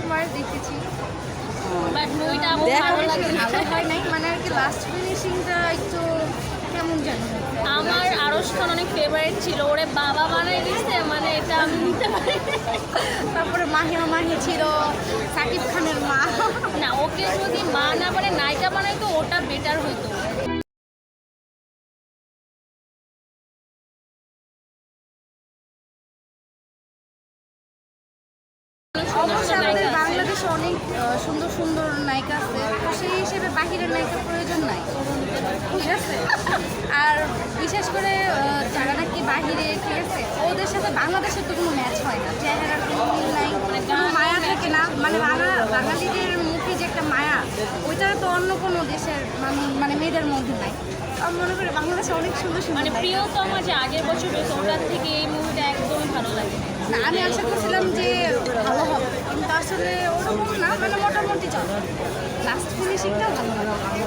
প্রথমবার দেখেছি, বাট মুভিটা আমার ভালো লাগে না। ভালো হয় নাই, মানে আর কি লাস্ট ফিনিশিংটা একটু কেমন জানি। আমার আরশ খান অনেক ফেভারিট ছিল, ওরে বাবা বানাই দিচ্ছে, মানে এটা আমি নিতে পারি না। তারপরে মাহিয়া মাহি ছিল সাকিব খানের মা। না, ওকে যদি মা না বানে নায়িকা বানাইতো ওটা বেটার হইতো। অবশ্যই আমাদের বাংলাদেশে অনেক সুন্দর সুন্দর নায়িকা আছে, তো সেই হিসেবে বাহিরের নায়িকার প্রয়োজন নাই, ঠিক আছে। আর বিশেষ করে যারা নাকি বাহিরে, ঠিক আছে, ওদের সাথে বাংলাদেশের তো কোনো ম্যাচ হয় না, চেহারার কোনো মিল নাই, কোনো মায়া থাকে না, মানে বাঙালিদের মুখে যে একটা মায়া, ওইটা তো অন্য কোনো দেশের মানে মেয়েদের মধ্যে নাই। আমি মনে করি বাংলাদেশে অনেক সুন্দর সুন্দর মানে নায়িকা। প্রিয়তমা যে আগের বছর হয়েছে ওটার থেকে এই মুভিটা একদমই ভালো লাগে। না, আমি আশা করছিলাম যে ভালো হবে, কিন্তু আসলে ওরকম না, মানে মোটামুটি চলে, লাস্ট ফিনিশিংটাও ভালো লাগে।